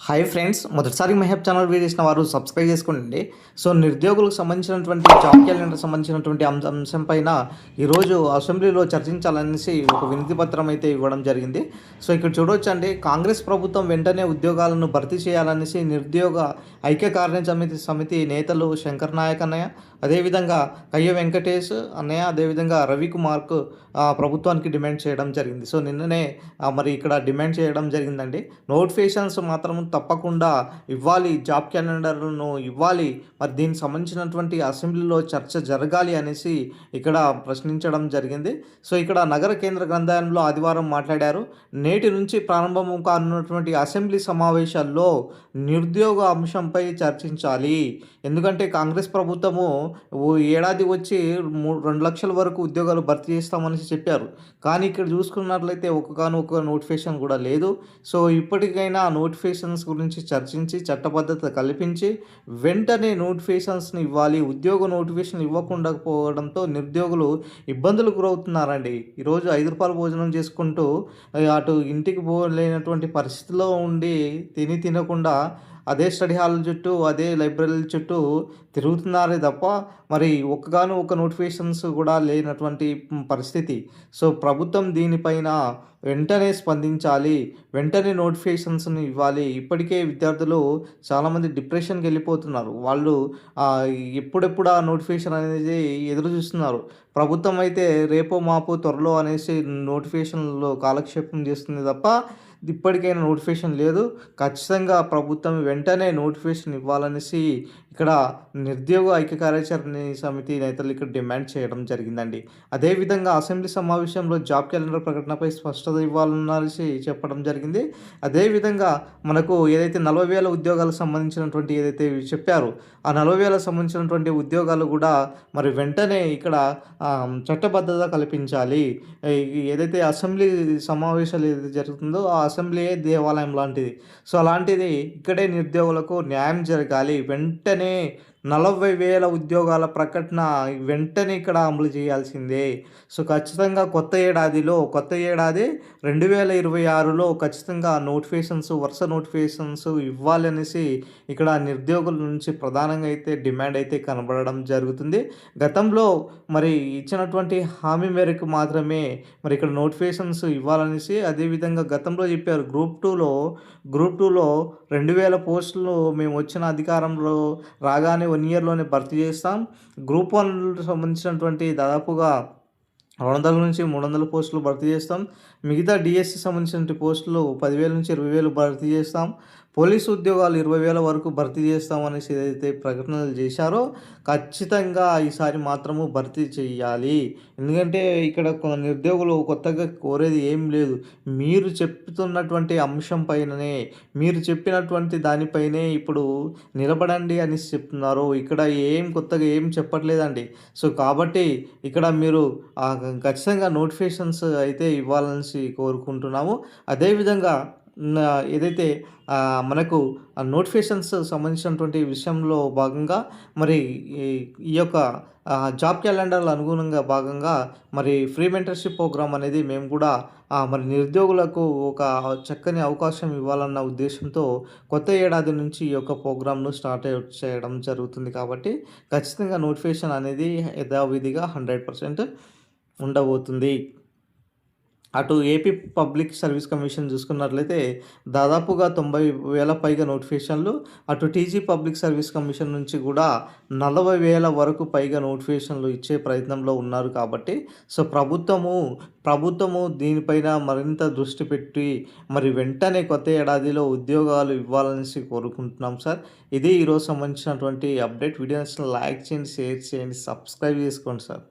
Hi friends, మొదటిసారి Mehab channel చేసిన వారు సబ్స్క్రైబ్ చేసుకోండి. సో నిరుద్యోగులకు సంబంధించినటువంటి జాబ్ క్యాలెండర్ సంబంధించినటువంటి అంశం పైన ఈరోజు అసెంబ్లీలో చర్చించాలనేసి ఒక వినతి పత్రం అయితే ఇవ్వడం జరిగింది. సో ఇక్కడ చూడవచ్చండి, కాంగ్రెస్ ప్రభుత్వం వెంటనే ఉద్యోగాలను భర్తీ చేయాలనేసి నిరుద్యోగ ఐక్య కార్యసమితి నేతలు శంకర్ నాయక్ అన్నయ్య, అదేవిధంగా కయ్య వెంకటేష్ అన్నయ్య, అదేవిధంగా రవికుమార్కు ప్రభుత్వానికి డిమాండ్ చేయడం జరిగింది. సో నిన్ననే మరి ఇక్కడ డిమాండ్ చేయడం జరిగిందండి. నోటిఫికేషన్స్ మాత్రం తప్పకుండా ఇవ్వాలి, జాబ్ క్యాలెండర్ను ఇవ్వాలి, మరి దీనికి సంబంధించినటువంటి అసెంబ్లీలో చర్చ జరగాలి అనేసి ఇక్కడ ప్రశ్నించడం జరిగింది. సో ఇక్కడ నగర కేంద్ర గ్రంథాలయంలో ఆదివారం మాట్లాడారు. నేటి నుంచి ప్రారంభం కానున్నటువంటి అసెంబ్లీ సమావేశాల్లో నిరుద్యోగ అంశంపై చర్చించాలి. ఎందుకంటే కాంగ్రెస్ ప్రభుత్వము ఏడాది వచ్చి 2 లక్షల వరకు ఉద్యోగాలు భర్తీ చేస్తామని చెప్పారు. కానీ ఇక్కడ చూసుకున్నట్లయితే ఒక్క నోటిఫికేషన్ కూడా లేదు. సో ఇప్పటికైనా నోటిఫికేషన్స్ గురించి చర్చించి చట్టబద్ధత కల్పించి వెంటనే నోటిఫికేషన్స్ని ఇవ్వాలి. ఉద్యోగ నోటిఫికేషన్ ఇవ్వకుండా పోవడంతో నిరుద్యోగులు ఇబ్బందులు గురవుతున్నారండి. ఈరోజు ₹5 భోజనం చేసుకుంటూ అటు ఇంటికి పోలేనటువంటి పరిస్థితిలో ఉండి తినకుండా అదే స్టడీ హాల్ చుట్టూ, అదే లైబ్రరీల చుట్టూ తిరుగుతున్నారే తప్ప మరి ఒక్క నోటిఫికేషన్స్ కూడా లేనటువంటి పరిస్థితి. సో ప్రభుత్వం దీనిపైన వెంటనే స్పందించాలి, వెంటనే నోటిఫికేషన్స్ని ఇవ్వాలి. ఇప్పటికే విద్యార్థులు చాలామంది డిప్రెషన్కి వెళ్ళిపోతున్నారు. వాళ్ళు ఎప్పుడెప్పుడు ఆ నోటిఫికేషన్ అనేది ఎదురు చూస్తున్నారు. ప్రభుత్వం అయితే రేపో మాపో త్వరలో అనేసి నోటిఫికేషన్లో కాలక్షేపం చేస్తుంది తప్ప ఇప్పటికైనా నోటిఫికేషన్ లేదు. ఖచ్చితంగా ప్రభుత్వం వెంటనే నోటిఫికేషన్ ఇవ్వాలనేసి ఇక్కడ నిరుద్యోగ ఐక్య కార్యాచరణ సమితి నేతలు ఇక్కడ డిమాండ్ చేయడం జరిగిందండి. అదేవిధంగా అసెంబ్లీ సమావేశంలో జాబ్ క్యాలెండర్ ప్రకటనపై స్పష్టత ఇవ్వాలనేసి చెప్పడం జరిగింది. అదేవిధంగా మనకు ఏదైతే 40,000 ఉద్యోగాలకు సంబంధించినటువంటి ఏదైతే చెప్పారో ఆ 40,000 సంబంధించినటువంటి ఉద్యోగాలు కూడా మరి వెంటనే ఇక్కడ చట్టబద్ధత కల్పించాలి. ఏదైతే అసెంబ్లీ సమావేశాలు ఏదైతే జరుగుతుందో ఆ అసెంబ్లీయే దేవాలయం లాంటిది. సో అలాంటిది ఇక్కడే నిరుద్యోగులకు న్యాయం జరగాలి. వెంటనే 40,000 ఉద్యోగాల ప్రకటన వెంటనే ఇక్కడ అమలు చేయాల్సిందే. సో ఖచ్చితంగా కొత్త ఏడాది 2026లో ఖచ్చితంగా వరుస నోటిఫికేషన్స్ ఇవ్వాలనేసి ఇక్కడ నిరుద్యోగుల నుంచి ప్రధానంగా అయితే డిమాండ్ అయితే కనబడడం జరుగుతుంది. గతంలో మరి ఇచ్చినటువంటి హామీ మేరకు మాత్రమే మరి ఇక్కడ నోటిఫికేషన్స్ ఇవ్వాలనేసి, అదేవిధంగా గతంలో చెప్పారు గ్రూప్ టూలో 2,000 పోస్టులు మేము వచ్చిన అధికారంలో రాగానే 1 ఇయర్లోనే భర్తీ చేస్తాం. గ్రూప్ 1 సంబంధించినటువంటి దాదాపుగా 200 నుంచి 300 పోస్టులు భర్తీ చేస్తాం. మిగతా డిఎస్సి సంబంధించిన పోస్టులు 10,000 నుంచి 20,000 భర్తీ చేస్తాం. పోలీసు ఉద్యోగాలు 20,000 వరకు భర్తీ చేస్తామనేసి ఏదైతే ప్రకటనలు చేశారో ఖచ్చితంగా ఈసారి మాత్రము భర్తీ చేయాలి. ఎందుకంటే ఇక్కడ నిరుద్యోగులు కొత్తగా కోరేది ఏం లేదు. మీరు చెప్తున్నటువంటి అంశం పైననే, మీరు చెప్పినటువంటి దానిపైనే ఇప్పుడు నిలబడండి అని చెప్తున్నారు. ఇక్కడ కొత్తగా ఏం చెప్పట్లేదండి. సో కాబట్టి ఇక్కడ మీరు ఖచ్చితంగా నోటిఫికేషన్స్ అయితే ఇవ్వాలని కోరుకుంటున్నాము. అదేవిధంగా ఏదైతే మనకు నోటిఫికేషన్స్ సంబంధించినటువంటి విషయంలో భాగంగా మరి ఈ యొక్క జాబ్ క్యాలెండర్ల అనుగుణంగా భాగంగా మరి ఫ్రీ మెంటర్షిప్ ప్రోగ్రామ్ అనేది మేము కూడా మరి నిరుద్యోగులకు ఒక చక్కని అవకాశం ఇవ్వాలన్న ఉద్దేశంతో కొత్త ఏడాది నుంచి ఈ యొక్క ప్రోగ్రామ్ను స్టార్ట్ చేయడం జరుగుతుంది. కాబట్టి ఖచ్చితంగా నోటిఫికేషన్ అనేది యథావిధిగా 100% ఉండబోతుంది. అటు ఏపీ పబ్లిక్ సర్వీస్ కమిషన్ చూసుకున్నట్లయితే దాదాపుగా 90,000 పైగా నోటిఫికేషన్లు, అటు టీజీ పబ్లిక్ సర్వీస్ కమిషన్ నుంచి కూడా 40,000 వరకు పైగా నోటిఫికేషన్లు ఇచ్చే ప్రయత్నంలో ఉన్నారు. కాబట్టి సో ప్రభుత్వము దీనిపైన మరింత దృష్టి పెట్టి మరి వెంటనే కొత్త ఏడాదిలో ఉద్యోగాలు ఇవ్వాలనేసి కోరుకుంటున్నాం సార్. ఇది ఈరోజు సంబంధించినటువంటి అప్డేట్. వీడియోని లైక్ చేయండి, షేర్ చేయండి, సబ్స్క్రైబ్ చేసుకోండి సార్.